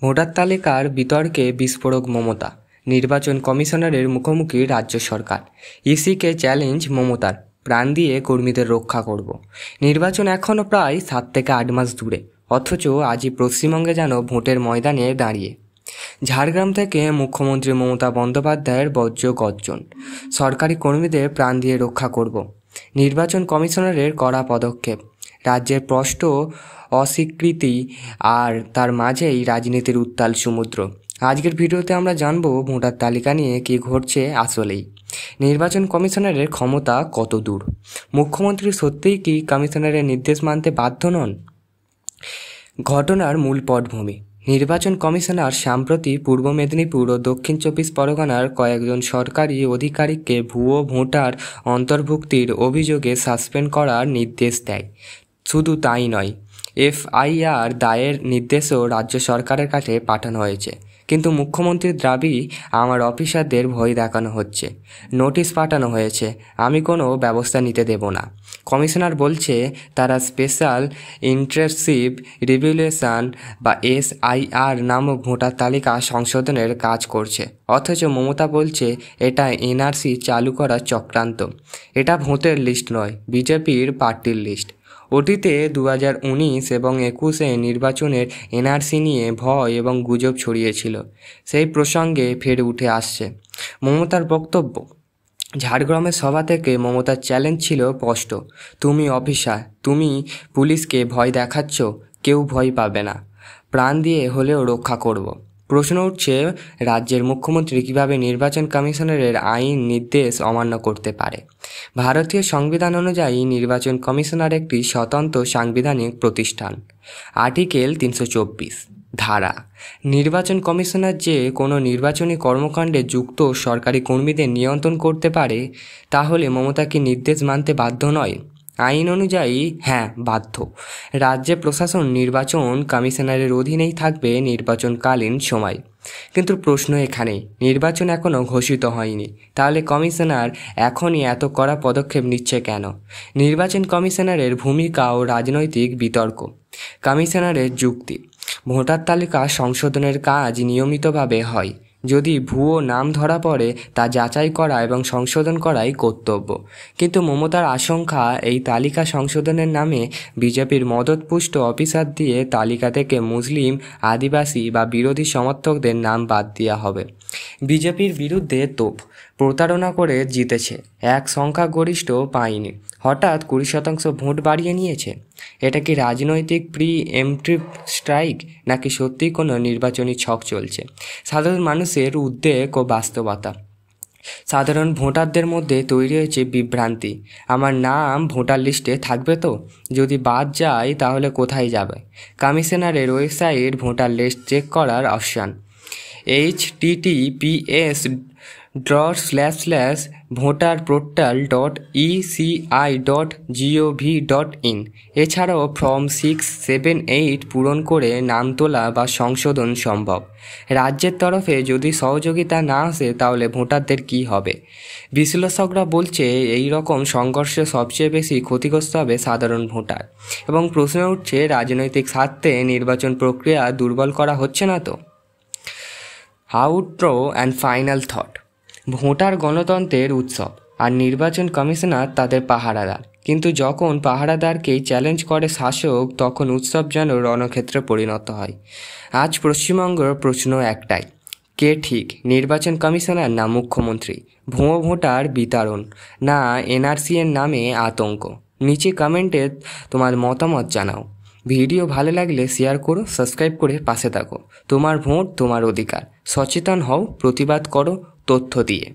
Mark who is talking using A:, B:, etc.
A: Voter তালিকার বিতর্কে বিস্ফোরক মমতা, নির্বাচন কমিশনারের মুখোমুখি রাজ্য সরকার। ইসিকে চ্যালেঞ্জ মমতার, প্রাণ দিয়ে কর্মীদের রক্ষা করব। নির্বাচন এখনও প্রায় 7 থেকে 8 মাস দূরে, অথচ আজই পশ্চিমবঙ্গে যেন ভোটের ময়দানে দাঁড়িয়ে। ঝাড়গ্রাম থেকে মুখ্যমন্ত্রী মমতা বন্দ্যোপাধ্যায়ের বজ্র গর্জন, সরকারি কর্মীদের প্রাণ দিয়ে রক্ষা করব। নির্বাচন কমিশনারের কড়া পদক্ষেপ, রাজ্যের স্পষ্ট অস্বীকৃতি, আর তার মাঝেই রাজনীতির উত্তাল সমুদ্র। আজকের ভিডিওতে আমরা জানব ভোটার তালিকা নিয়ে কী ঘটছে আসলেই, নির্বাচন কমিশনারের ক্ষমতা কত দূর, মুখ্যমন্ত্রী সত্যিই কি কমিশনারের নির্দেশ মানতে বাধ্য নন। ঘটনার মূল পটভূমি, নির্বাচন কমিশনার সম্প্রতি পূর্ব মেদিনীপুর ও দক্ষিণ 24 পরগনার কয়েকজন সরকারি আধিকারিককে ভুয়ো ভোটার অন্তর্ভুক্তির অভিযোগে সাসপেন্ড করার নির্দেশ দেয়। শুধু তাই নয়, এফআইআর দায়ের নির্দেশও রাজ্য সরকারের কাছে পাঠানো হয়েছে। কিন্তু মুখ্যমন্ত্রীর দাবি, আমার অফিসারদের ভয় দেখানো হচ্ছে, নোটিশ পাঠানো হয়েছে, আমি কোনো ব্যবস্থা নিতে দেব না। কমিশনার বলছে তারা স্পেশাল ইন্টেনসিভ রিভিউলেশন বা এসআইআর নামক ভোটার তালিকা সংশোধনের কাজ করছে, অথচ মমতা বলছে এটা এনআরসি চালু করার চক্রান্ত। এটা ভোটের লিস্ট নয়, বিজেপির পার্টির লিস্ট। অতীতে 2019 এবং 21 নির্বাচনের এনআরসি নিয়ে ভয় এবং গুজব ছড়িয়েছিল, সেই প্রসঙ্গে ফের উঠে আসছে মমতার বক্তব্য। ঝাড়গ্রামের সভা থেকে মমতার চ্যালেঞ্জ ছিল স্পষ্ট, তুমি অফিসার, তুমি পুলিশকে ভয় দেখাচ্ছ, কেউ ভয় পাবে না, প্রাণ দিয়ে হলেও রক্ষা করব। প্রশ্ন উঠছে, রাজ্যের মুখ্যমন্ত্রী কীভাবে নির্বাচন কমিশনারের আইন নির্দেশ অমান্য করতে পারে। ভারতীয় সংবিধান অনুযায়ী নির্বাচন কমিশনার একটি স্বতন্ত্র সাংবিধানিক প্রতিষ্ঠান। আর্টিকেল 324 ধারা, নির্বাচন কমিশনার যে কোনো নির্বাচনী কর্মকাণ্ডে যুক্ত সরকারি কর্মীদের নিয়ন্ত্রণ করতে পারে, তাহলে মমতা কি নির্দেশ মানতে বাধ্য নয়? আইন অনুযায়ী হ্যাঁ, বাধ্য। রাজ্যে প্রশাসন নির্বাচন কমিশনারের অধীনেই থাকবে নির্বাচনকালীন সময়। কিন্তু প্রশ্ন এখানেই, নির্বাচন এখনও ঘোষিত হয়নি, তাহলে কমিশনার এখনই এত কড়া পদক্ষেপ নিচ্ছে কেন? নির্বাচন কমিশনারের ভূমিকা ও রাজনৈতিক বিতর্ক। কমিশনারের যুক্তি, ভোটার তালিকা সংশোধনের কাজ নিয়মিতভাবে হয়, যদি ভুয়ো নাম ধরা পড়ে তা যাচাই করা এবং সংশোধন করাই কর্তব্য। কিন্তু মমতার আশঙ্কা, এই তালিকা সংশোধনের নামে বিজেপির মদতপুষ্ট অফিসার দিয়ে তালিকা থেকে মুসলিম, আদিবাসী বা বিরোধী সমর্থকদের নাম বাদ দেওয়া হবে। বিজেপির বিরুদ্ধে তোপ, প্রতারণা করে জিতেছে, এক সংখ্যাগরিষ্ঠ পায়নি, হঠাৎ 20% ভোট বাড়িয়ে নিয়েছে। এটা কি রাজনৈতিক প্রি-এমপ্টিভ স্ট্রাইক, নাকি সত্যিই কোনো নির্বাচনী ছক চলছে? সাধারণ মানুষের উদ্বেগ ও বাস্তবতা। সাধারণ ভোটারদের মধ্যে তৈরি হয়েছে বিভ্রান্তি, আমার নাম ভোটার লিস্টে থাকবে তো? যদি বাদ যায় তাহলে কোথায় যাবে? কমিশনারের ওয়েবসাইট ভোটার লিস্ট চেক করার অপশান, https://voterportal.eci.gov.in। এছাড়াও ফর্ম 678 পূরণ করে নাম তোলা বা সংশোধন সম্ভব। রাজ্যের তরফে যদি সহযোগিতা না আসে তাহলে ভোটারদের কী হবে? বিশ্লেষকরা বলছে এই রকম সংঘর্ষে সবচেয়ে বেশি ক্ষতিগ্রস্ত হবে সাধারণ ভোটার। এবং প্রশ্ন উঠছে, রাজনৈতিক স্বার্থে নির্বাচন প্রক্রিয়া দুর্বল করা হচ্ছে না তো? Outro and final thought, voter গণতন্ত্রের উৎসব, আর নির্বাচন কমিশনার তাদের পাহারাদার। কিন্তু যখন পাহারাদারকেই চ্যালেঞ্জ করে শাসক, তখন উৎসব যেন রণক্ষেত্রে পরিণত হয়। আজ পশ্চিমবঙ্গের প্রশ্ন একটাই, কে ঠিক, নির্বাচন কমিশনার না মুখ্যমন্ত্রী? ভুয়ো ভোটার বিতরণ না এনআরসি এর নামে আতঙ্ক? নিচে কমেন্টে তোমার মতামত জানাও। ভিডিও ভালো লাগলে শেয়ার করো, সাবস্ক্রাইব করে পাশে থাকো। তোমার ভোট তোমার অধিকার, সচেতন হও, প্রতিবাদ করো তথ্য দিয়ে।